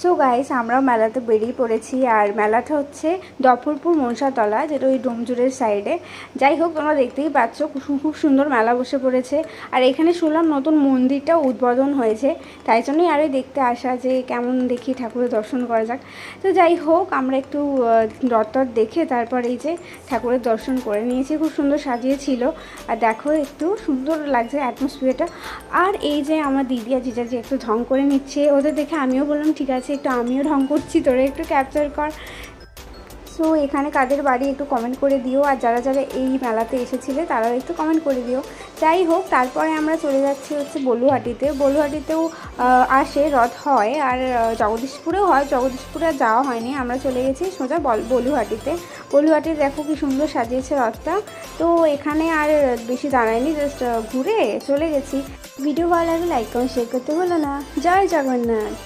So guys, আমরাও মেলাতে বেরিয়ে পড়েছি। আর মেলাটা হচ্ছে দফরপুর মনসাতলা, যেটা ওই ডোমজুড়ের সাইডে। যাই হোক, তোমরা দেখতেই পাচ্ছ খুব সুন্দর মেলা বসে পড়েছে। আর এখানে শুনলাম নতুন মন্দিরটাও উদ্বোধন হয়েছে, তাই জন্যই আরও দেখতে আসা যে কেমন দেখি ঠাকুরের দর্শন করা যাক। তো যাই হোক, আমরা একটু রথ দেখে তারপর এই যে ঠাকুরের দর্শন করে নিয়েছি। খুব সুন্দর সাজিয়েছিল। আর দেখো একটু সুন্দর লাগছে অ্যাটমসফিয়ারটা। আর এই যে আমার দিদি আর জিজাজি একটু ঢং করে নিচ্ছে, ওদের দেখে আমিও বললাম ঠিক আছে, একটু আমিও ঢং করছি, তোরা একটু ক্যাপচার কর। সো এখানে কাদের বাড়ি একটু কমেন্ট করে দিও, আর যারা যারা এই মেলাতে এসেছিলে তারাও একটু কমেন্ট করে দিও। যাই হোক, তারপরে আমরা চলে যাচ্ছি হচ্ছে বলুহাটিতে। বলুহাটিতেও আসে রথ হয়, আর জগদীশপুরেও হয়। জগদীশপুরে আর যাওয়া হয়নি, আমরা চলে গেছি সোজা বলুহাটিতে। বলুহাটিতে দেখো কি সুন্দর সাজিয়েছে রথটা। তো এখানে আর বেশি দাঁড়ায়নি, জাস্ট ঘুরে চলে গেছি। ভিডিও ভালো লাগলে লাইক কমেন্ট শেয়ার করতে হলো না। জয় জগন্নাথ।